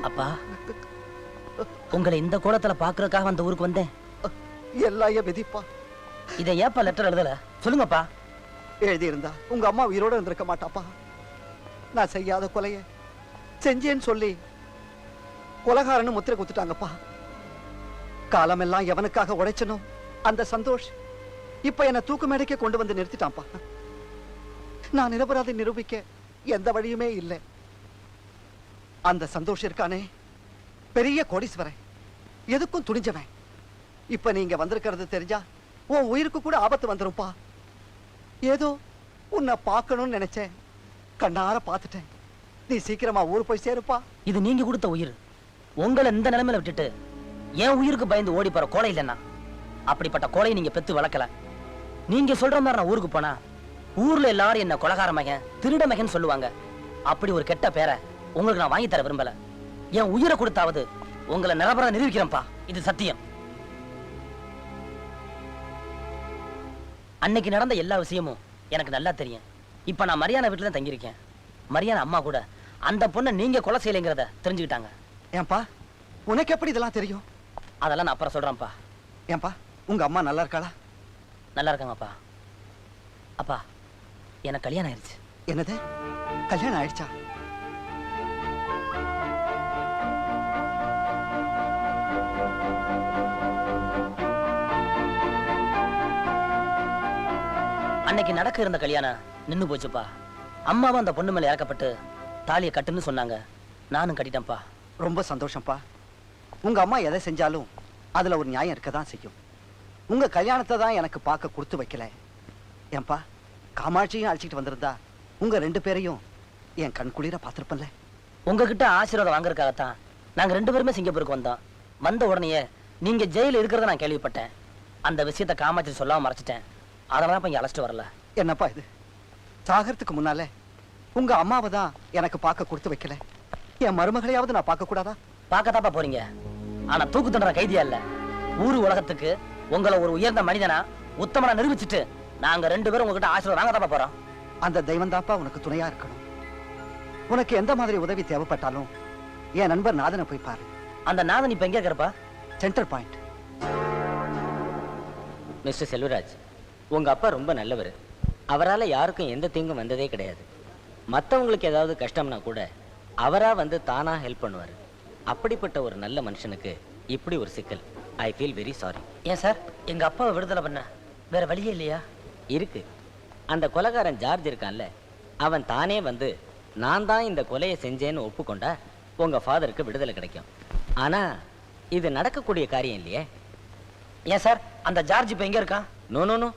அப்பா, உங்களை இந்த கோலத்துல பாக்குறதுக்காக அந்த ஊருக்கு வந்தேன். எல்லாம் என் விதிப்பா. இதை ஏப்பா லெட்டர் எழுதல? சொல்லுங்கப்பா. எழுதியிருந்தா உங்க அம்மா உயிரோட இருந்திருக்க மாட்டாப்பா. நான் செய்யாத கொலைய செஞ்சேன்னு சொல்லி கொலகாரன்னு முத்திரை குத்துட்டாங்கப்பா. காலமெல்லாம் எவனுக்காக உழைச்சனும் அந்த சந்தோஷ் இப்ப என்ன தூக்கு மேடைக்கே கொண்டு வந்து நிறுத்திட்டான்ப்பா. நான் நிரபராதி நிரூபிக்க எந்த வழியுமே இல்லை. அந்த சந்தோஷ் இருக்கானே, பெரிய கோடீஸ்வரன், எதுக்கும் துணிஞ்சவன். இப்ப நீங்க வந்திருக்கிறது தெரிஞ்சா உன் உயிருக்கு கூட ஆபத்து வந்துருப்பா. ஏதோ உன்னை பார்க்கணும்னு நினைச்சேன், கண்ணார பார்த்துட்டேன். நீ சீக்கிரமா ஊர் போய் சேருப்பா. இது நீங்க கொடுத்த உயிர். உங்களை இந்த நிலைமையில விட்டுட்டு என் உயிருக்கு பயந்து ஓடி போற கோலை இல்லைன்னா, அப்படிப்பட்ட கோலையை நீங்க பெத்து வளர்க்கல. நீங்க சொல்ற மாதிரி நான் ஊருக்கு போனா ஊர்ல எல்லாரும் என்ன கொலகார மகன், திருட மகன் சொல்லுவாங்க. அப்படி ஒரு கெட்ட பேரை உங்களுக்கு நான் வாங்கி தர விரும்பல. என் உயிரை கொடுத்தாவது உங்களை நிரபராத நிரூபிக்கிறேன்ப்பா. இது சத்தியம். அன்னைக்கு நடந்த எல்லா விஷயமும் எனக்கு நல்லா தெரியும். இப்ப நான் மரியாதை வீட்டுல தான் தங்கியிருக்கேன். மரியாதை அம்மா கூட அந்த பொண்ணை நீங்க கொலை செய்யலைங்கிறத தெரிஞ்சுக்கிட்டாங்க. ஏன்பா உனக்கு எப்படி இதெல்லாம் தெரியும்? அதெல்லாம் நான் அப்புறம் சொல்றேன்ப்பா. ஏன்பா உங்க அம்மா நல்லா இருக்காளா? நல்லா இருக்காங்கப்பா. அப்பா, எனக்கு கல்யாணம் ஆயிடுச்சு. என்னது, கல்யாணம் ஆயிடுச்சா? அன்னைக்கு நடக்க இருந்த கல்யாணம் நின்னு போச்சுப்பா. அம்மாவும் அந்த பொண்ணு மேல இறக்கப்பட்டு தாலியை கட்டுன்னு சொன்னாங்க. நானும் கட்டிட்டேன்ப்பா. ரொம்ப சந்தோஷம்ப்பா. உங்க அம்மா எதை செஞ்சாலும் அதுல ஒரு நியாயம் இருக்கதான் செய்யும். உங்க கல்யாணத்தை தான் எனக்கு பார்க்க கொடுத்து வைக்கல. ஏன்பா, காமாட்சியும் அழைச்சிட்டு வந்திருந்தா உங்க 2 பேரையும் என் கண் குளிர பார்த்திருப்பேன்ல. உங்ககிட்ட ஆசீர்வாதம் வாங்குறதுக்காகத்தான் நாங்க 2 பேருமே சிங்கப்பூருக்கு வந்தோம். வந்த உடனே நீங்க ஜெயில இருக்கிறத நான் கேள்விப்பட்டேன். அந்த விஷயத்த காமாட்சி சொல்லாம மறைச்சிட்டேன். அதனால இங்க அழைச்சிட்டு வரல. என்னப்பா இது, சாகறதுக்கு முன்னால உங்க அம்மாவை தான் எனக்கு பார்க்க கொடுத்து வைக்கல. என் மருமகளையாவது நான் பார்க்க கூடாதா? பார்க்கத்தாப்பா போறீங்க. ஆனா தூக்கு தண்டனை கைதியா இல்ல. ஊரு உலகத்துக்கு உங்களை ஒரு உயர்ந்த மனிதனா உத்தமனா நிரூபிச்சுட்டு நாங்க 2 பேரும் உங்ககிட்ட ஆசீர்வாதம் வாங்கத்தாப்பா போறோம். அந்த தெய்வம் தான்ப்பா உனக்கு துணையா இருக்கணும். உனக்கு எந்த மாதிரி உதவி தேவைப்பட்டாலும் என் நண்பர் நாதனை போய் பாரு. அந்த நாதன் இப்ப எங்க இருக்கிறப்பா? Centre point. மிஸ்டர் செல்வராஜ், உங்க அப்பா ரொம்ப நல்லவர். அவரால் யாருக்கும் எந்த தீங்கும் வந்ததே கிடையாது. மற்றவங்களுக்கு ஏதாவது கஷ்டம்னா கூட அவரா வந்து தானா ஹெல்ப் பண்ணுவார். அப்படிப்பட்ட ஒரு நல்ல மனுஷனுக்கு இப்படி ஒரு சிக்கல். I feel very sorry. ஏன் சார், எங்க அப்பாவை விடுதலை பண்ண வேற வழியே இல்லையா? இருக்கு. அந்த கொலைகாரன் ஜார்ஜ் இருக்கான்ல, அவன் தானே வந்து நான் தான் இந்த கொலையை செஞ்சேன்னு ஒப்புக்கொண்டா உங்க ஃபாதருக்கு விடுதலை கிடைக்கும். ஆனா இது நடக்கக்கூடிய காரியம் இல்லையே. ஏன் சார், அந்த ஜார்ஜ் இப்ப எங்க இருக்கான்? நோ நோ நோ,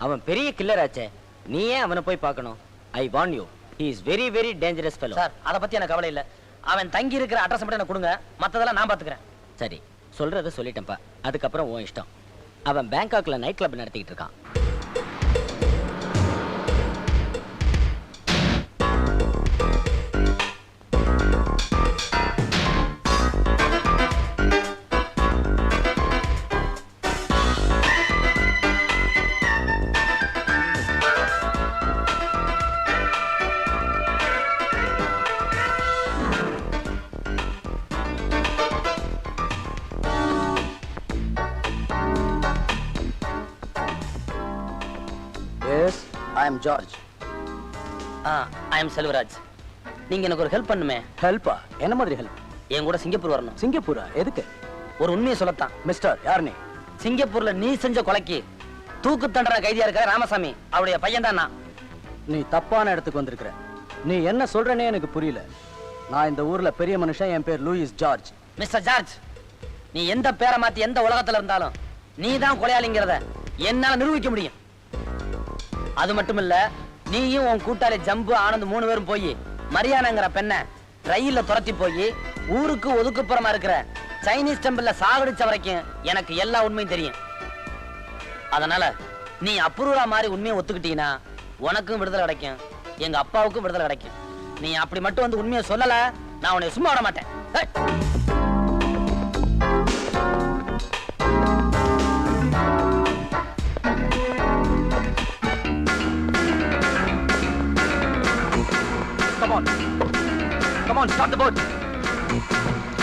அவன் பெரிய கில்லர் ஆச்சே. நீ ஏன் அவனை போய் பார்க்கணும்? I warn you, he is very very dangerous fellow. Sir, அத பத்தி எனக்கு கவலை இல்ல. அவன் தங்கி இருக்கிற அட்ரஸ் மட்டும் எனக்கு கொடுங்க, மத்ததெல்லாம் நான் பாத்துக்கிறேன். சரி, சொல்றத சொல்லிட்டேன்ப்பா. அதுக்கப்புறம் உன் இஷ்டம். அவன் பேங்காக்ல நைட் கிளப் நடத்திக்கிட்டு இருக்கான். I am George. I am Selvaraj. நீங்க எனக்கு ஒரு ஹெல்ப் பண்ணுமே. ஹெல்ப்பா? என்ன மாதிரி ஹெல்ப்? என் கூட சிங்கப்பூர் வரணும். சிங்கப்பூரா? எதுக்கு? ஒரு உண்மையை சொல்லத்தான். மிஸ்டர், யார் நீ? சிங்கப்பூர்ல நீ செஞ்ச கொலைக்கு தூக்கு தண்டனை கைதியா இருக்கிற ராமசாமி, அவருடைய பையன் தான் நான். நீ தப்பான இடத்துக்கு வந்திருக்கிற. நீ என்ன சொல்றனே எனக்கு புரியல. நான் இந்த ஊர்ல பெரிய மனுஷன். என் பேர் லூயிஸ் ஜார்ஜ். மிஸ்டர் ஜார்ஜ், நீ எந்த பேரை மாத்தி எந்த உலகத்துல இருந்தாலும் நீ தான் கொலையாளிங்கிறத என்னால நிரூபிக்க முடியும். அது மட்டும் இல்ல, நீயும் உன் கூட்டாளி ஜம்பு ஆனந்த் 3 பேரும் போய் மரியாதைங்கிற பெண்ணை ரயில்ல துரத்தி போய் ஊருக்கு ஒதுக்குப்புறமா இருக்கிற சைனீஸ் டெம்பிள்ல சாகடிச்ச வரைக்கும் எனக்கு எல்லா உண்மையும் தெரியும். அதனால நீ அப்ரூவா மாதிரி உண்மையை ஒத்துக்கிட்டீங்கன்னா உனக்கும் விடுதலை கிடைக்கும், எங்க அப்பாவுக்கும் விடுதலை கிடைக்கும். நீ அப்படி மட்டும் வந்து உண்மையை சொல்லல, நான் உன்னை சும்மா விட மாட்டேன். Come on, start the boat.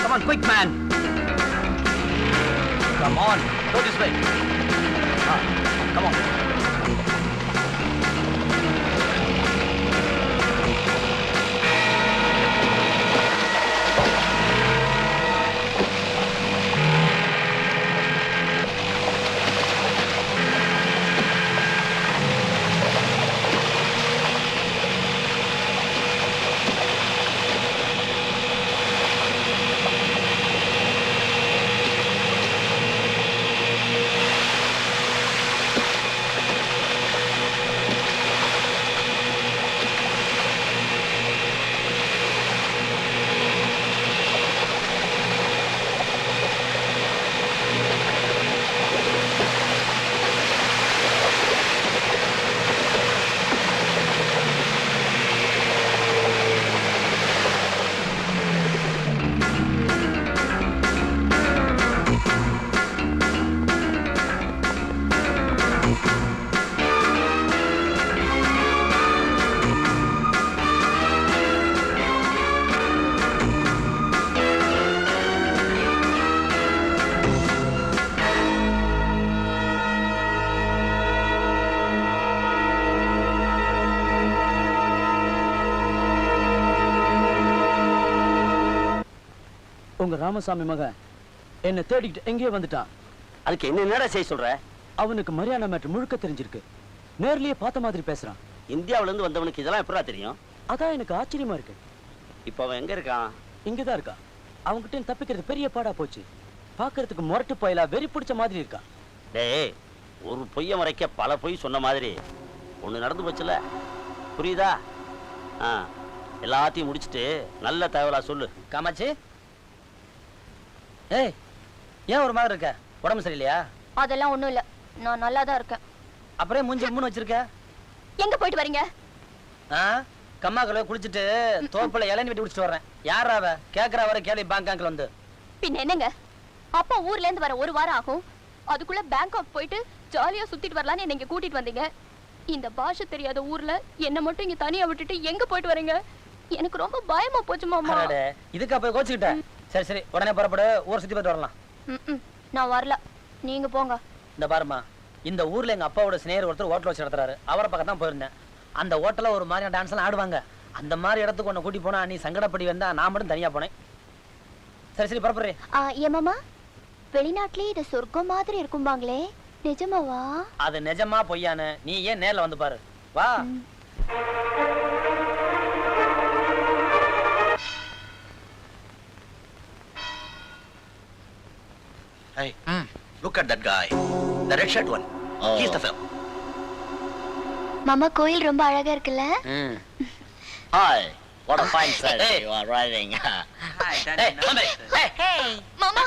Come on, quick, man. Come on, go this way. Come on. உங்க ராமசாமி மகன் என்ன தேடிக்கிட்டு எங்கேயே வந்துட்டான். அதுக்கு என்னடா செய்ய சொல்ற? அவனுக்கு மரியாதை மேட்ரு முழுக்க தெரிஞ்சிருக்கு. நேர்லயே பார்த்த மாதிரி பேசுறான். இந்தியாவுல இருந்து வந்தவனுக்கு இதெல்லாம் எப்படா தெரியும்? அதான் எனக்கு ஆச்சரியமா இருக்கு. இப்ப அவன் எங்க இருக்கான்? இங்கதான் இருக்கா. அவன்கிட்ட தப்பிக்கிறது பெரிய பாடா போச்சு. பாக்குறதுக்கு முரட்டு பயலா வெறி பிடிச்ச மாதிரி இருக்கா. டேய், ஒரு பொய்ய மறைக்க பல பொய் சொன்ன மாதிரி ஒண்ணு நடந்து போச்சுல, புரியுதா? எல்லாத்தையும் முடிச்சிட்டு நல்ல தகவலா சொல்லு. காமாட்சி, ஏய், ஏன் ஒரு மாதிரி இருக்க? உடம்பு சரியில்லையா? அதெல்லாம் ஒண்ணும் இல்ல, நான் நல்லா தான் இருக்கேன். அப்புறம் மூஞ்சி மூணு வச்சிருக்க? எங்க போயிட்டு வரீங்க? கம்மாக்களை குளிச்சுட்டு தோப்புல இளநீ வெட்டி குடிச்சிட்டு வர்றேன். யாரா அவ? கேக்குறா வர கேள்வி பேங்காக்ல வந்து. பின்ன என்னங்க, அப்பா ஊர்ல இருந்து வர ஒரு வாரம் ஆகும். அதுக்குள்ள பேங்காக் போயிட்டு ஜாலியா சுத்திட்டு வரலான்னு என்ன இங்க கூட்டிட்டு வந்தீங்க. இந்த பாஷை தெரியாத ஊர்ல என்ன மட்டும் இங்க தனியா விட்டுட்டு எங்க போயிட்டு வரீங்க? எனக்கு ரொம்ப பயமா போச்சு மாமா. இதுக்கா போய் கோச்சுக்கிட்ட? சரி சரி, உடனே புறப்படு, ஊர் சுத்தி போயிட்டு வரலாம். நான் வரல, நீங்க போங்க. இந்த பாருமா, இந்த ஊர்ல எங்க அப்பாவோட சிநேகர் ஒருத்தர் ஹோட்டல் வச்சு நடத்துறாரு. அவரை பக்கம் தான் போயிருந்தேன். அந்த ஹோட்டல்ல ஒரு மாதிரியான டான்ஸ் எல்லாம் ஆடுவாங்க. அந்த மாதிரி இடத்துக்கு ஒன்னு கூட்டி போனா நீ சங்கடப்படி வந்தா, நான் மட்டும் தனியா போனேன். சரி சரி, புறப்படுறேன். ஏன் மாமா, வெளிநாட்டுலயே இது சொர்க்கம் மாதிரி இருக்கும்பாங்களே, நிஜமாவா? அது நிஜமா பொய்யானு நீ ஏன் நேர்ல வந்து பாரு. வா. Hey, look at that guy. The red shirt one. He's the fellow. மாமா, கோயில் ரொம்ப அழகா இருக்குல்ல? Hi, what a fine sight you are riding. Hi, மாமா,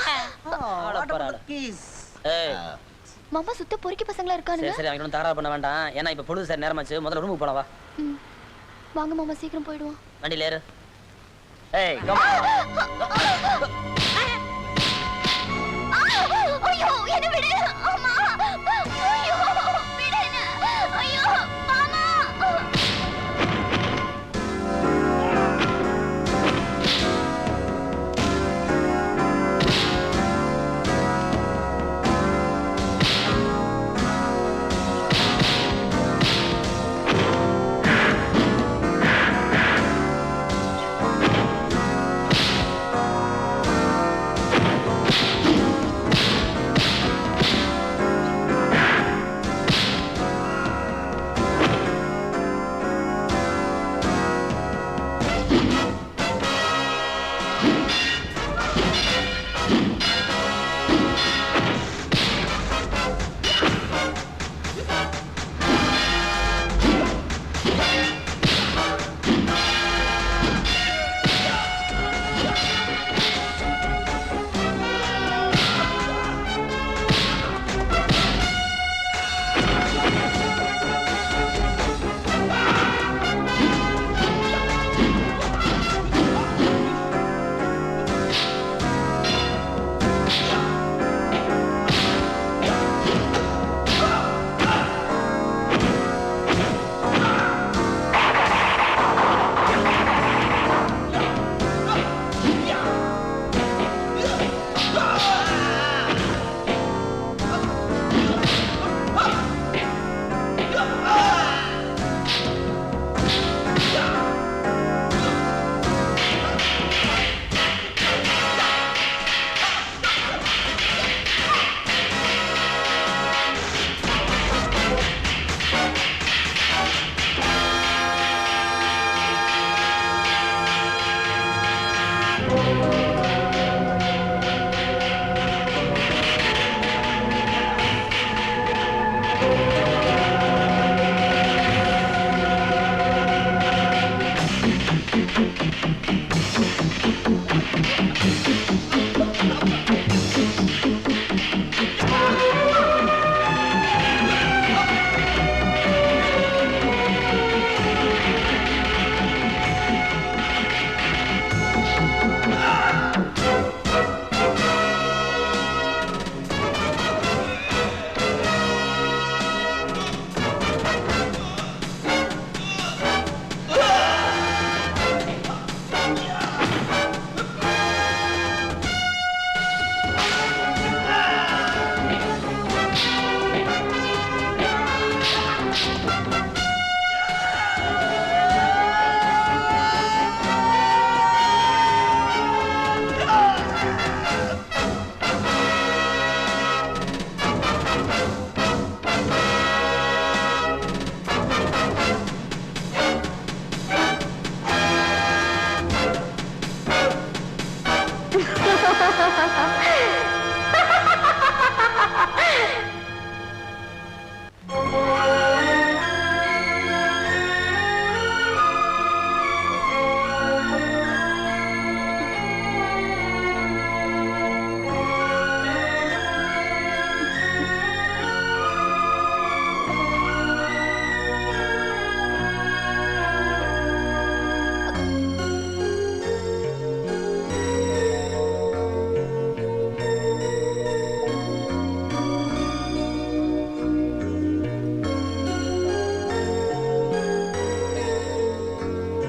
மாமா சுத்த பொறுக்கி பசங்களா இருக்கானுங்க. சரி சரி, அவங்க தகராறு பண்ண வேண்டாம். ஏன்னா இப்ப பொழுது சார் நேரமாச்சு. முதல்ல ரூமுக்கு போலாம். வா. வாங்க மாமா, சீக்கிரம் போயிடுவோம். வண்டியில ஏறு. ஏய், கம். ஐயோ, என்ன விடு. அம்மா, ஐயோ, விடு என்ன. ஐயோ, மாமா.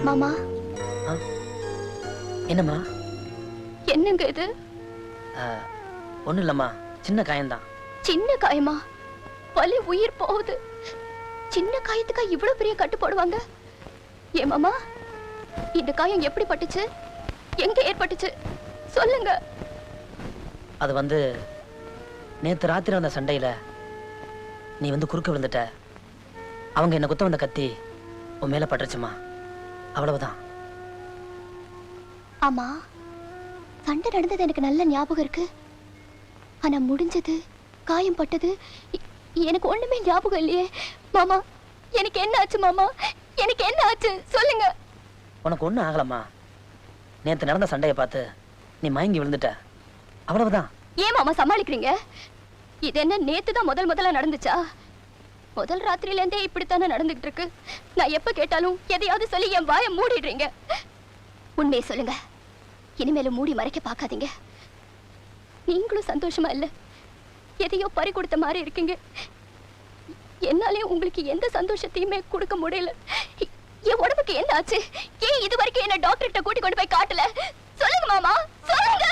மாமா என்னம்மா? என்னங்க இது? ஒண்ணும் இல்லம்மா, சின்ன காயம்தான். சின்ன காயமா? வலி உயிர் போகுது. சின்ன காயத்துக்கா இவ்வளவு பெரிய கட்டு போடுவாங்க? ஏ மாமா, இந்த காயம் எப்படி பட்டுச்சு? எங்க ஏற்பட்டுச்சு? சொல்லுங்க. அது வந்து நேத்து ராத்திரி வந்த சண்டையில நீ வந்து குறுக்க விழுந்துட்ட. அவங்க என்ன குத்த வந்த கத்தி உன் மேல பட்டுருச்சுமா, அவ்வளவுதான். ஆமா, சண்டை நடந்தது எனக்கு நல்ல ஞாபகம் இருக்கு. ஆனா முடிஞ்சது, காயம் பட்டது எனக்கு ஒண்ணுமே ஞாபகம் இல்லையே. மாமா, எனக்கு என்ன ஆச்சு? மாமா, எனக்கு என்ன ஆச்சு? சொல்லுங்க. உனக்கு ஒண்ணும் ஆகலம்மா. நேத்து நடந்த சண்டையை பார்த்து நீ மயங்கி விழுந்துட்ட, அவ்வளவுதான். ஏன் மாமா சமாளிக்கிறீங்க? இது என்ன நேத்து தான் முதல்ல நடந்துச்சா? முதல் ராத்திரியில இருந்தே இப்படித்தானே நடந்துகிட்டு இருக்கு. நான் எப்ப கேட்டாலும் எதையாவது சொல்லி என் வாயை மூடிடுறீங்க. உண்மையை சொல்லுங்க. இனிமேலும் மூடி மறைக்க பார்க்காதீங்க. நீங்களும் சந்தோஷமா இல்ல, எதையோ பறி கொடுத்த மாதிரி இருக்கீங்க. என்னாலே உங்களுக்கு எந்த சந்தோஷத்தையுமே கொடுக்க முடியல. என் உடம்புக்கு என்ன ஆச்சு? ஏன் இது வரைக்கும் என்ன டாக்டர் கிட்ட கூட்டி கொண்டு போய் காட்டல? சொல்லுங்க மாமா, சொல்லுங்க.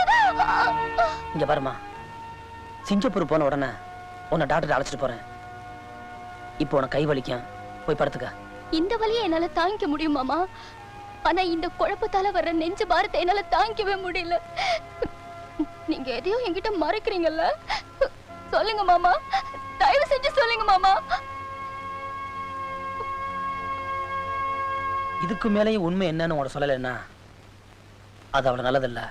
இங்க பாருமா, சிங்கப்பூர் போன உடனே உன்னை டாக்டர் அழைச்சிட்டு போறேன். இப்போ உனக்கு கை வலிக்கும், போய் படுத்துக்க. இந்த வலியை என்னால தாங்கிக்க முடியும் மாமா. ஆனா இந்த குழப்பத்தால வர்ற நெஞ்சு பாரத்தை என்னால தாங்கிக்கவே முடியல. நீங்க எதையோ என்கிட்ட மறைக்கிறீங்கல்ல? சொல்லுங்க மாமா, தயவு செஞ்சு சொல்லுங்க மாமா. இதுக்கு மேலேயும் உண்மை என்னன்னு உன சொல்லலைன்னா அது அவ்வளவு நல்லதில்ல.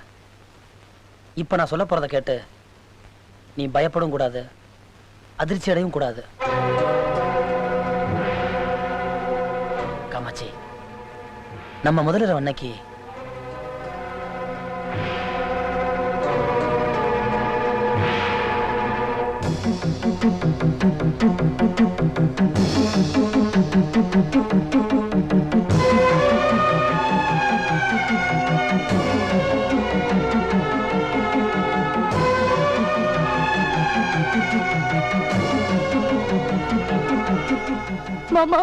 இப்ப நான் சொல்ல போறதை கேட்டு நீ பயப்படவும் கூடாது, அதிர்ச்சி அடையவும் கூடாது. காமாட்சி, நம்ம முதலிரவு அன்னைக்கு மாமா,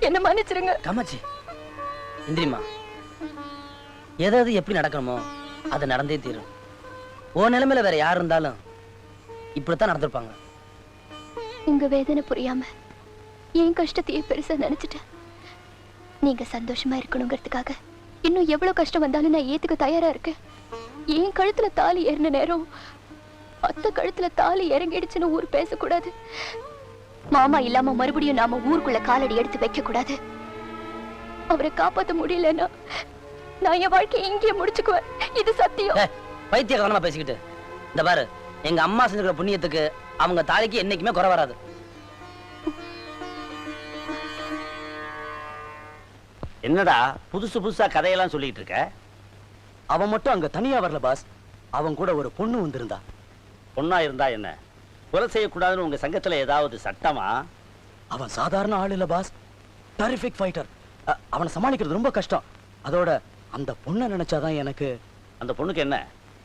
என்ன மன்னிச்சிருங்க. காமாட்சி, இந்திரிமா, எதாவது எப்படி நடக்கணுமோ அது நடந்தே தீரும். ஓ நிலைமையில வேற யார் இருந்தாலும் இப்படித்தான் நடந்திருப்பாங்க. உங்க வேதனை புரியாம என் கஷ்டத்தையே பெருசா நினைச்சிட்டேன். நீங்க சந்தோஷமா இருக்கணுங்கிறதுக்காக இன்னும் எவ்வளவு கஷ்டம் வந்தாலும் நான் ஏத்துக்க தயாரா இருக்கேன். என் கழுத்துல தாலி ஏறின நேரம் அத்தை கழுத்துல தாலி இறங்கிடுச்சுன்னு ஊர் பேசக்கூடாது. மாமா இல்லாம மறுபடியும் நாம ஊருக்குள்ள காலடி எடுத்து வைக்க கூடாது. அவரை காப்பாத்த முடியலன்னா நான் என் வாழ்க்கையை இங்கேயே முடிச்சுக்குவேன். இது சத்தியம். பைத்தியக்காரமா பேசிக்கிட்டு இந்த பாரு, எங்க அம்மா செஞ்சுக்கிற புண்ணியத்துக்கு அவங்க தாலிக்கு என்னைக்குமே குறை வராது. என்னடா புதுசு புதுசா கதையெல்லாம் சொல்லிட்டு இருக்க? அவன் மட்டும் அங்க தனியா வரல பாஸ். அவன் கூட ஒரு பொண்ணு வந்திருந்தா. பொண்ணா இருந்தா என்ன? கொலை செய்யக்கூடாதுன்னு உங்க சங்கத்துல ஏதாவது சட்டமா? அவன் சாதாரண ஆள் இல்ல பாஸ். Terrific fighter. அவனை சமாளிக்கிறது ரொம்ப கஷ்டம். அதோட அந்த பொண்ணை நினைச்சாதான் எனக்கு. அந்த பொண்ணுக்கு என்ன?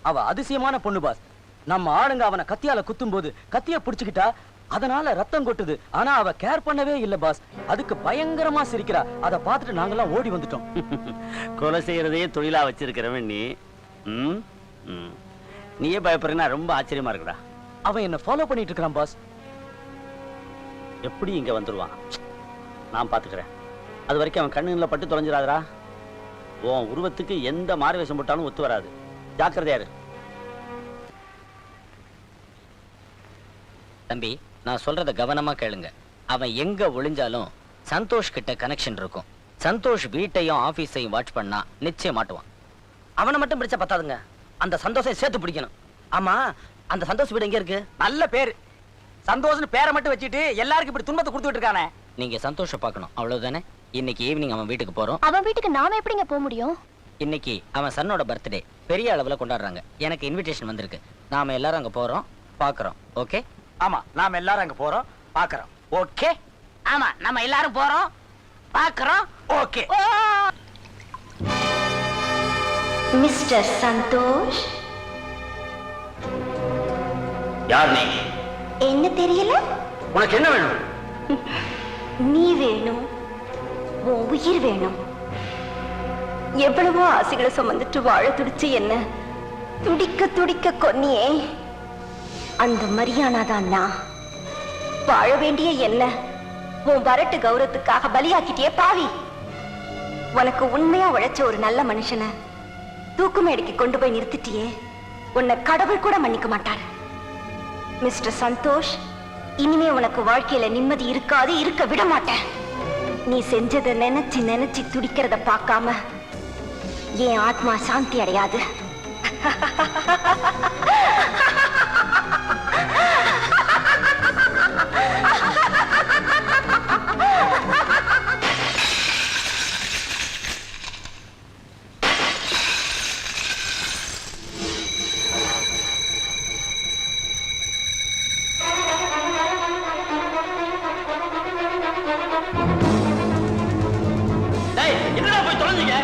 அவ அதிசயமான பொண்ணு பாஸ். நம்ம ஆளுங்க அவனை கத்தியால குத்தும் போது கத்திய புடிச்சுக்கிட்டா அதனால ரத்தம் கொட்டுது. ஆனா அவ கேர் பண்ணவே இல்ல பாஸ். அதுக்கு பயங்கரமா சிரிக்கிறா. அதை பார்த்துட்டு நாங்கெல்லாம் ஓடி வந்துட்டோம். கொலை செய்யறதே தொழிலா வச்சிருக்கிறவன் நீ. நீயே பயப்படுறேன்னா ரொம்ப ஆச்சரியமா இருக்குடா. அவன் என்ன ஃபாலோ பண்ணிட்டு இருக்கான் பாஸ். எப்படி இங்க வந்துருவான்? நான் பாத்துக்கிறேன். அது வரைக்கும் அவன் கண்ணுல பட்டு தொலைஞ்சிடாதரா. உன் உருவத்துக்கு எந்த மாறு வேஷம் போட்டாலும் ஒத்து வராது. ஜாக்கிரதையாரு. தம்பி, நான் சொல்றத கவனமா கேளுங்க. அவன் எங்க ஒளிஞ்சாலும் சந்தோஷ் கிட்ட கனெக்ஷன் இருக்கும். சந்தோஷ் வீட்டையும் ஆபீஸையும் வாட்ச் பண்ணா நிச்சயம் மாட்டுவான். அவனை மட்டும் பிடிச்சா பத்தாதுங்க, அந்த சந்தோஷம் சேர்த்து பிடிக்கணும். ஆமா, அந்த சந்தோஷ் வீடு எங்க இருக்கு? நல்ல பேரு. சந்தோஷ்னு பேரை மட்டும் வச்சுட்டு எல்லாருக்கும் இப்படி துன்பத்தை கொடுத்துட்டு இருக்கானே. நீங்க சந்தோஷம் பார்க்கணும், அவ்வளவுதானே? இன்னைக்கு ஈவினிங் அவன் வீட்டுக்கு போறோம். அவன் வீட்டுக்கு நாம எப்படிங்க போக முடியும்? இன்னைக்கு அவன் சன்னோட பர்த்டே பெரிய அளவுல கொண்டாடுறாங்க. எனக்கு இன்விடேஷன் வந்திருக்கு. நாம எல்லாரும் அங்க போறோம், பாக்குறோம். ஓகே? ஆமா, நாம எல்லாரும் அங்க போறோம், பாக்குறோம். ஓகே? ஆமா, நம்ம எல்லாரும் போறோம், பாக்குறோம். ஓகே. மிஸ்டர் சந்தோஷ், யார் நீ? என்ன தெரியல? உனக்கு என்ன வேணும்? நீ வேணும், உன் உயிர் வேணும். எவ்வளவோ ஆசைகளை சுமந்துட்டு வாழ துடிச்சு என்ன துடிக்க துடிக்க கொன்னியே. அந்த மரியானாதான் நான். வாழ வேண்டிய என்ன உன் வரட்டு கௌரவத்துக்காக பலியாக்கிட்டே பாவி. உனக்கு உண்மையா உழைச்ச ஒரு நல்ல மனுஷனை தூக்கு மேடைக்கு கொண்டு போய் நிறுத்திட்டியே. உன்னை கடவுள் கூட மன்னிக்க மாட்டார். மிஸ்டர் சந்தோஷ், இனிமே உனக்கு வாழ்க்கையில நிம்மதி இருக்காது, இருக்க விட மாட்டேன். நீ செஞ்சதை நினைச்சு நினைச்சு துடிக்கிறத பார்க்காம என் ஆத்மா சாந்தி அடையாது. என்னடா போய் தொலைஞ்சீங்க?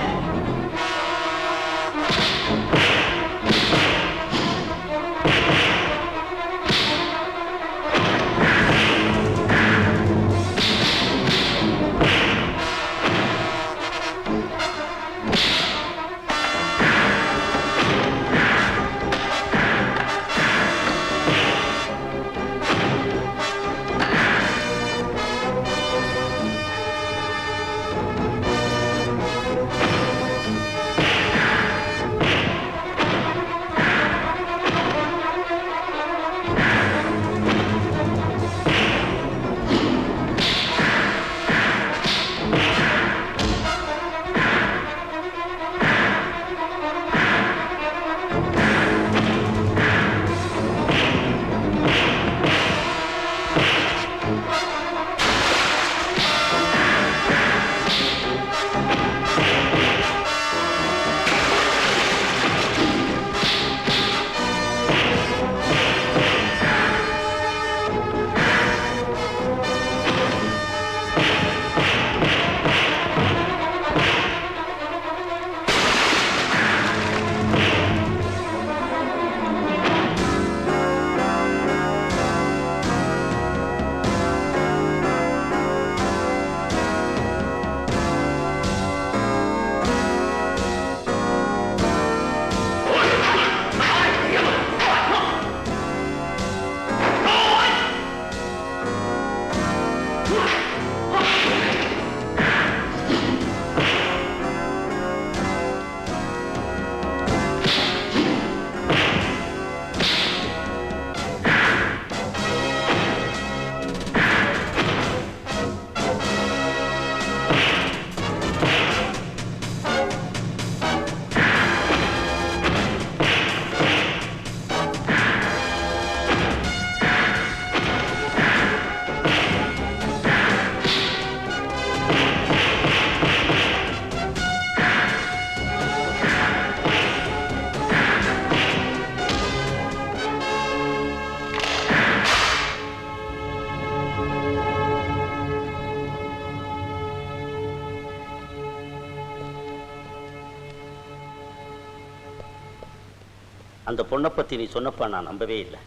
அந்த பொண்ணை பத்தி நீ சொன்னப்ப நான் நம்பவே இல்லை.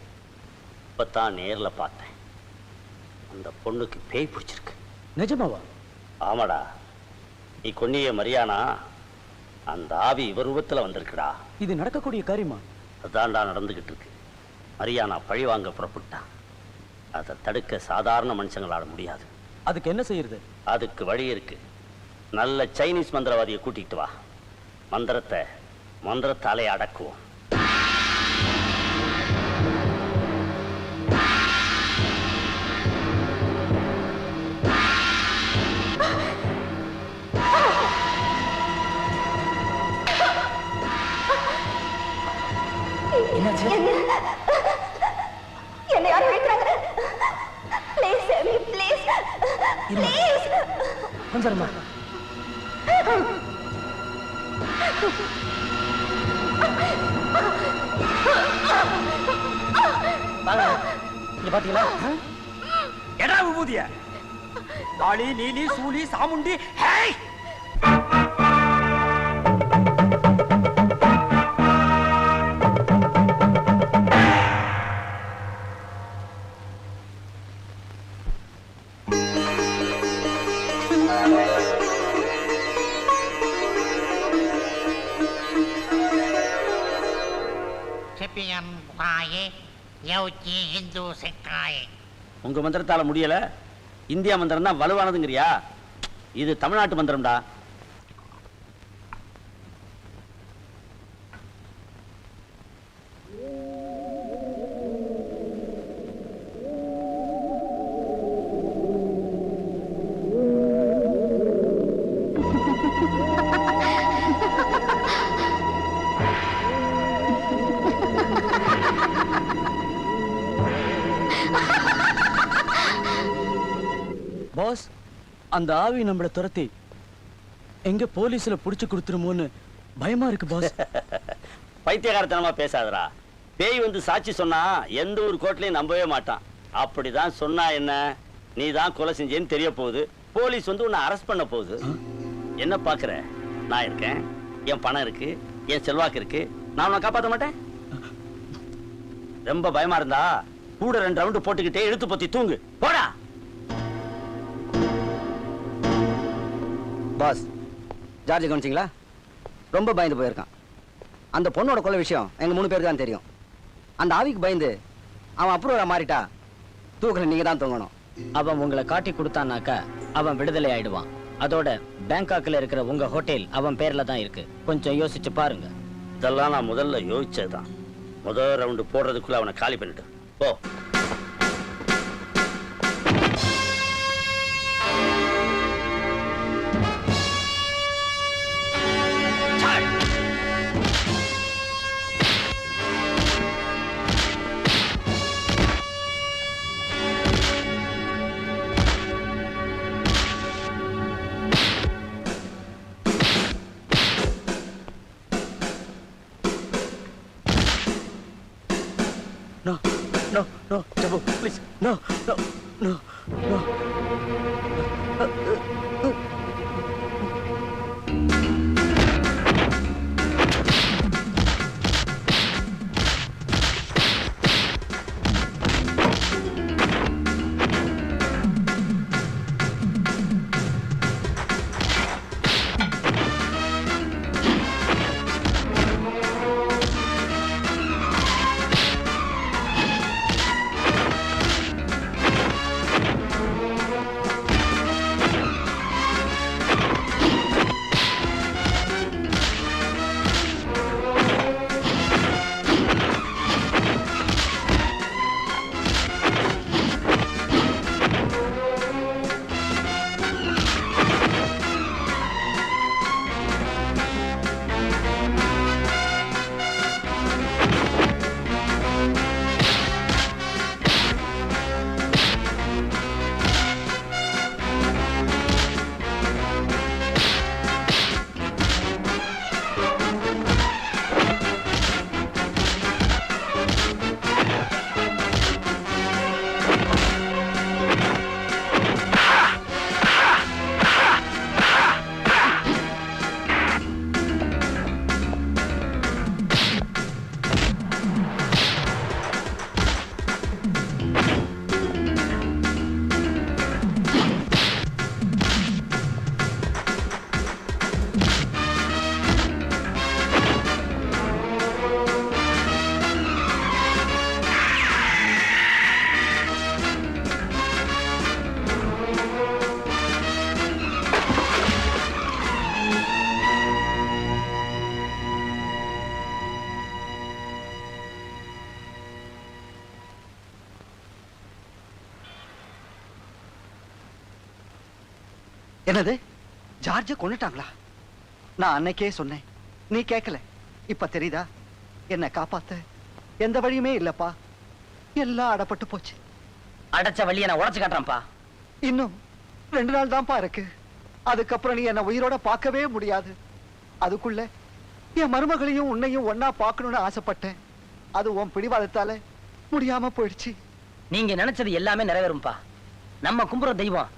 இப்பதான் நேர்ல பார்த்தேன். அந்த பொண்ணுக்கு பேய் பிடிச்சிருக்கு. நிஜமாவா? ஆமாடா, நீ கொன்னிய மரியானா அந்த ஆவி இவர் ரூபத்துல வந்திருக்குடா. இது நடக்கக்கூடிய காரியமா? அதான்டா நடந்துகிட்டு இருக்கு. மரியானா பழி வாங்க புறப்பட்டா. அதை தடுக்க சாதாரண மனுஷங்களால முடியாது. அதுக்கு என்ன செய்யறது? அதுக்கு வழி இருக்கு. நல்ல சைனீஸ் மந்திரவாதியை கூட்டிட்டு வா. மந்திரத்தாலே அடக்குவோம். என்னாச்சு? என்னை யாரும் அழைக்கிறாங்க. Please please please. கொஞ்சம் வாங்க. இங்க பாத்தீங்களா? எடா விபூதிய காளி நீலி சூலி சாமுண்டி. ஹேய்! உங்க மந்திரத்தால முடியல, இந்தியா மந்திரம் தான் வலுவானதுங்கிறியா? இது தமிழ்நாட்டு மந்திரம்டா. பாஸ், அந்த ஆவி நம்மள துரத்தி எங்க போலீஸ்ல புடிச்சு கொடுத்துருமோன்னு பயமா இருக்கு பாஸ். பைத்தியகாரத்தனமா பேசாதடா. பேய் வந்து சாட்சி சொன்னா எந்த ஒரு கோர்ட்லயும் நம்பவே மாட்டான். அப்படிதான் சொன்னா என்ன, நீ தான் கொலை செஞ்சேன்னு தெரிய போகுது. போலீஸ் வந்து உன்னை அரெஸ்ட் பண்ண போகுது. என்ன பாக்குற? நான் இருக்கேன், என் பணம் இருக்கு, என் செல்வாக்கு இருக்கு. நான் உன்னை காப்பாற்ற மாட்டேன். ரொம்ப பயமா இருந்தா கூட 2 ரவுண்டு போட்டுக்கிட்டே இழுத்து பொத்தி தூங்கு. போடா. பாஸ், ஜார்ஜ் கவனிச்சிங்களா? ரொம்ப பயந்து போயிருக்கான். அந்த பொண்ணோட கொலை விஷயம் எங்க 3 பேருக்கு தான் தெரியும். அந்த ஆவிக்கு பயந்து அவன் அப்ரூவரா மாறிட்டா தூக்கல நீங்க தான் தூங்கணும். அவன் உங்களை காட்டி கொடுத்தான்னாக்கா அவன் விடுதலை ஆயிடுவான். அதோட பேங்காக்ல இருக்கிற உங்க ஹோட்டல் அவன் பேர்ல தான் இருக்கு. கொஞ்சம் யோசிச்சு பாருங்க. இதெல்லாம் நான் முதல்ல யோசிச்சதுதான். முதல் ரவுண்டு போடுறதுக்குள்ள அவனை காலி பண்ணிட்டு போ. No, no, no, Jabu, please, no, no, no, no. என்னது ஜார்ஜ கொன்னுட்டாங்களா? நான் அன்னைக்கே சொன்னேன், நீ கேட்கல. இப்ப தெரியுதா? என்ன காப்பாத்த எந்த வழியுமே இல்லப்பா. எல்லாம் அடப்பட்டு போச்சு. அடைச்ச வழியை நான் உடைச்சு காட்டுறேன்ப்பா. இன்னும் 2 நாள் தான்ப்பா இருக்கு. அதுக்கப்புறம் நீ என்ன உயிரோட பார்க்கவே முடியாது. அதுக்குள்ள என் மருமகளையும் உன்னையும் ஒன்னா பார்க்கணும்னு ஆசைப்பட்டேன். அது உன் பிடிவாதத்தால முடியாம போயிடுச்சு. நீங்க நினைச்சது எல்லாமே நிறைவேறும்பா. நம்ம கும்புற தெய்வம்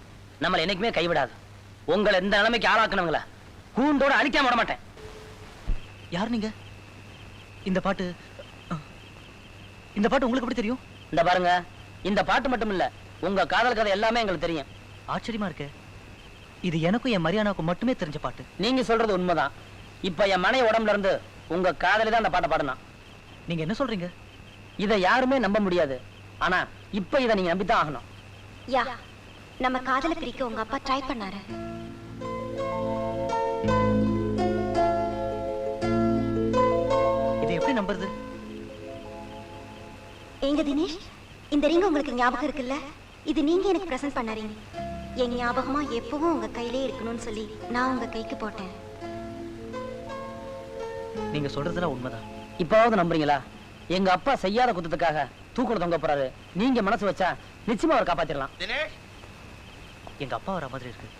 நம்மளை என்னைக்குமே கைவிடாது. உங்களை இந்த நிலைமைக்கு ஆளாக்குனவங்கள கூண்டோட அழிக்காம விட மாட்டேன். யார் நீங்க? இந்த பாட்டு உங்களுக்கு எப்படி தெரியும்? இந்த பாருங்க, இந்த பாட்டு மட்டும் இல்ல, உங்க காதல் கதை எல்லாமே எங்களுக்கு தெரியும். ஆச்சரியமா இருக்கு. இது எனக்கும் என் மரியானாவுக்கும் மட்டுமே தெரிஞ்ச பாட்டு. நீங்க சொல்றது உண்மைதான். இப்ப என் மனைவி உடம்புல இருந்து உங்க காதலி தான் அந்த பாட்டை பாடுனா. நீங்க என்ன சொல்றீங்க? இதை யாருமே நம்ப முடியாது. ஆனா இப்ப இதை நீங்க நம்பித்தான் ஆகணும். யா, நம்ம காதல பிரிக்க உங்க அப்பா ட்ரை பண்ணாரு. இதை எப்படி நம்புறது? எங்க தினேஷ், இந்த ரிங் உங்களுக்கு ஞாபகம் இருக்குல்ல? இது நீங்க எனக்கு பிரசன்ட் பண்ண ரிங். என் ஞாபகமா எப்பவும் உங்க கையிலே இருக்கணும்னு சொல்லி நான் உங்க கைக்கு போட்டேன். நீங்க சொல்றதுல உண்மைதான். இப்பவாவது நம்புறீங்களா? எங்க அப்பா செய்யாத குத்தத்துக்காக தூக்குல தொங்க போறாரு. நீங்க மனசு வச்சா நிச்சயமா அவர் காப்பாத்திடலாம். தினேஷ், எங்க அப்பா வர மாதிரி இருக்கு.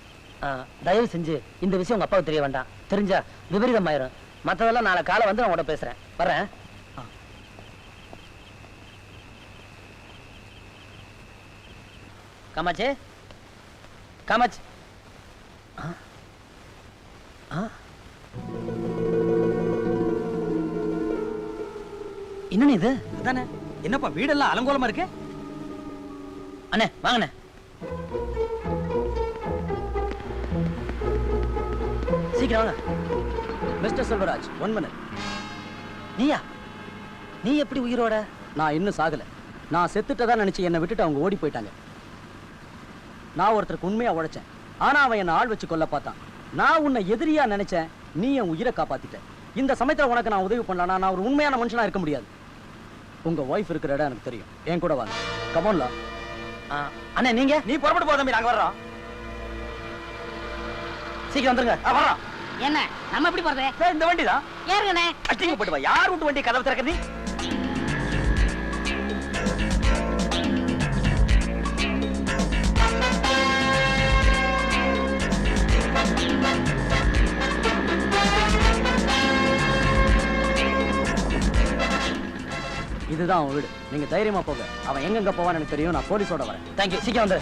தயவு செஞ்சு இந்த விஷயம் உங்க அப்பாவுக்கு தெரிய வேண்டாம். தெரிஞ்சா விபரீதம் ஆயிரும். மத்ததெல்லாம் நாளை காலை வந்து நான் உட பேசுறேன். வர்றேன். காமாட்சி, காமாட்சி. என்ன இது? அதானே. என்னப்பா வீடெல்லாம் அலங்கோலமா இருக்கு? அண்ணே வாங்கண்ணே. சீக்கிரம் வாங்க. Mister Selvaraj, 1 minute. நீயா? நீ எப்படி உயிரோட? நான் இன்னும் சாகல. நான் செத்துட்டதா நினைச்சு என்னை விட்டுட்டு அவங்க ஓடி போயிட்டாங்க. நான் ஒருத்தருக்கு உண்மையா உழைச்சேன். ஆனா அவன் என்ன ஆள் வச்சு கொல்ல பார்த்தான். நான் உன்னை எதிரியா நினைச்சேன். நீ என் உயிரை காப்பாத்திட்ட. இந்த சமயத்துல உனக்கு நான் உதவி பண்ணலனா நான் ஒரு உண்மையான மனுஷனா இருக்க முடியாது. உங்க வைஃப் இருக்கிற இடம் எனக்கு தெரியும். என் கூட வாங்க. கமான்லா. அண்ணே நீங்க? நீ புறப்பட்டு போ தம்பி, நாங்க வர்றோம். சீக்கிரம் வந்துருங்க. வர்றோம். என்ன நம்ம எப்படி போறது? இந்த வண்டி தான். ஏறுங்கண்ணே. அட்டிங்க போட்டு வா. யார் விட்டு வண்டி கதவு திறக்கிறது? இதுதான் அவன் வீடு. நீங்க தைரியமா போங்க. அவன் எங்கெங்க போவான்னு எனக்கு தெரியும். நான் போலீஸோட வரேன். தேங்க்யூ. சீக்கிரம் வந்து.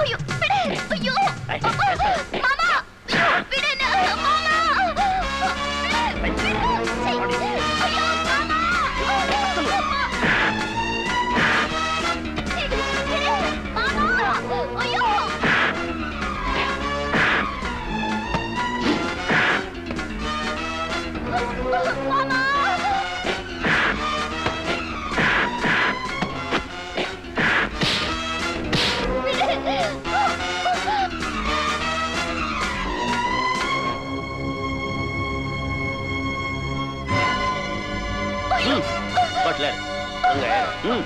ஐயோ, விடு. ஐயோ. மாமா, ஐயோ, விடுங்க. மாமா. ம்.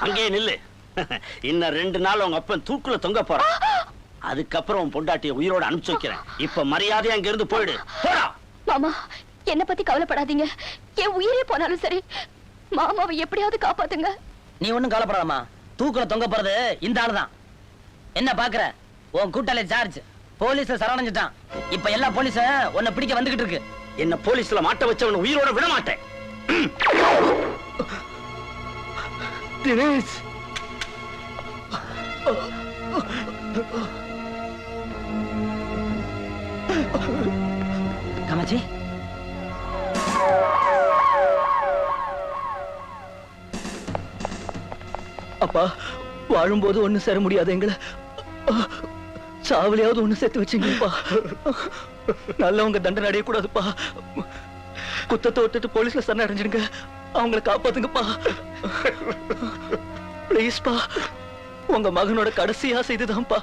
அங்கே நில்லு. இன்னும் 2 நாள் உங்க அப்பன் தூக்குல தொங்க போறான். அதுக்கப்புறம் உன் பொண்டாட்டியை உயிரோட அனுப்பிச்சு வைக்கிறேன். இப்ப மரியாதையா அங்க இருந்து போயிடு. போடா. மாமா, என்ன பத்தி கவலைப்படாதீங்க. என் உயிரே போனாலும் சரி, மாமாவை எப்படியாவது காப்பாத்துங்க. நீ ஒண்ணும் கவலைப்படாதம்மா. தூக்குல தொங்க போறது இந்த ஆளுதான். என்ன பாக்குற? உன் கூட்டாளி ஜார்ஜ் போலீஸ்ல சரணடைஞ்சிட்டான். இப்ப எல்லா போலீஸும் உன்னை பிடிக்க வந்துகிட்டு இருக்கு. என்ன போலீஸ்ல மாட்ட வச்சவன உயிரோட விட மாட்டேன். தினேஷ், காமாட்சி, அப்பா, வாழும்போது ஒண்ணு சேர முடியாது எங்களை, சாவலியாவது ஒண்ணு சேர்த்து வச்சீங்கப்பா. நல்லவங்க தண்டனை அடையக்கூடாதுப்பா. குத்தத்தை ஒத்துட்டு போலீஸ்ல சரணடைஞ்சிடுங்க. அவங்களை காப்பாத்துங்கப்பா. பிளீஸ்பா. உங்க மகனோட கடைசி ஆசை இதுதான்ப்பா.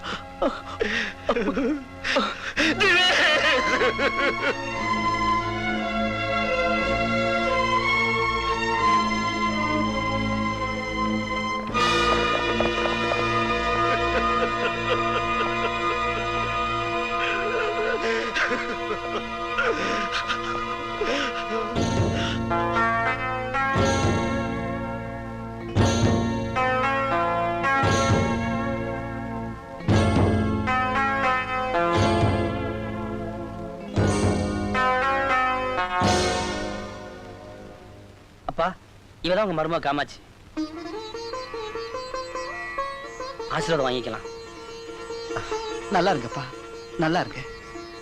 அப்பா, இவதான் உங்க மருமக காமாட்சி. ஆசீர்வாதம் வாங்கிக்கலாம். நல்லா இருங்கப்பா, நல்லா இருங்க.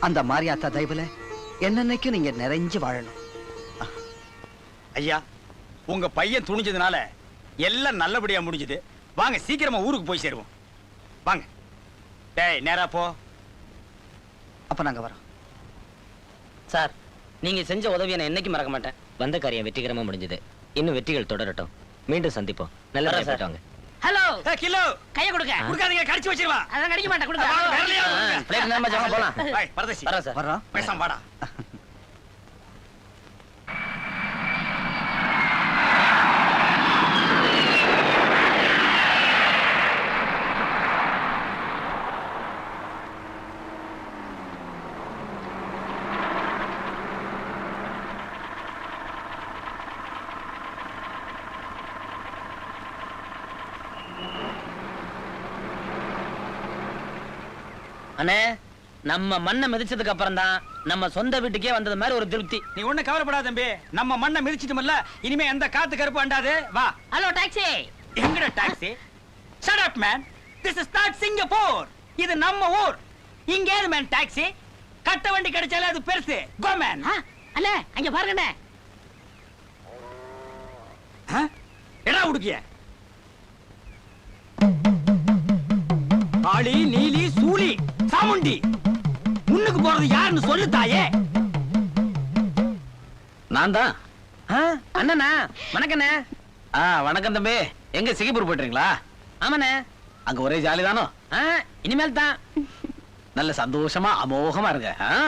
அந்த மாரியாத்தா தயவுல என்னன்னைக்கும் நீங்க நிறைஞ்சு வாழணும். ஐயா, உங்க பையன் துணிஞ்சதுனால எல்லாம் நல்லபடியா முடிஞ்சது. வாங்க சீக்கிரமா ஊருக்கு போய் சேருவோம். வாங்க. டேய், நேரா போ. அப்ப நாங்க வரோம். சார், நீங்க செஞ்ச உதவியை நான் என்னைக்கு மறக்க மாட்டேன். வந்த காரியம் வெற்றிகரமா முடிஞ்சது. இன்னும் வெற்றிகள் தொடரட்டும். மீண்டும் சந்திப்போம். நல்லா வரேன் சார். போயிட்டு வாங்க. ஹலோ, கிலோ கைய கொடுங்க. கொடுக்காதீங்க, கடிச்சு வச்சிருவா. அதான் கடிக்க மாட்டேன். கொடுங்க. வேறலையா கொடுங்க. பிளேட் நேரமா ஜாமா போலாம். ஏய், பரதேசி. வரேன் சார். வர்றோம். பேசாம வாடா. அண்ணே நம்ம மண்ணை மிதிச்சதுக்கு அப்புறம் தான் நம்ம சொந்த வீட்டுக்கே வந்தது மாதிரி ஒரு திருப்தி. நீ ஒண்ணு கவலைப்படாத தம்பி, நம்ம மண்ணை மிதிச்சிட்டோம்ல, இனிமே எந்த காத்து கருப்பு அண்டாது. வா. Hello taxi. எங்கட taxi? Shut up man. This is not Singapore. இது நம்ம ஊர். இங்க ஏது man டாக்ஸி? கட்ட வண்டி கிடைச்சாலே அது பெருசு. Go man. அண்ணே அங்க பாருங்கண்ணே. எடா உடுக்கிய. ஆளி நீலி சூலி சாமுண்டி முன்னுக்கு போறது யாருன்னு சொல்லு தாயே. நான் தான். அண்ணனா வணக்கண்ணே. வணக்கம் தம்பி. எங்க சிங்கப்பூர் போயிட்டுறீங்களா? ஆமாண்ணே. அங்க ஒரே ஜாலி தானோ? இனிமேல் தான். நல்ல சந்தோஷமா அமோகமா இருங்க.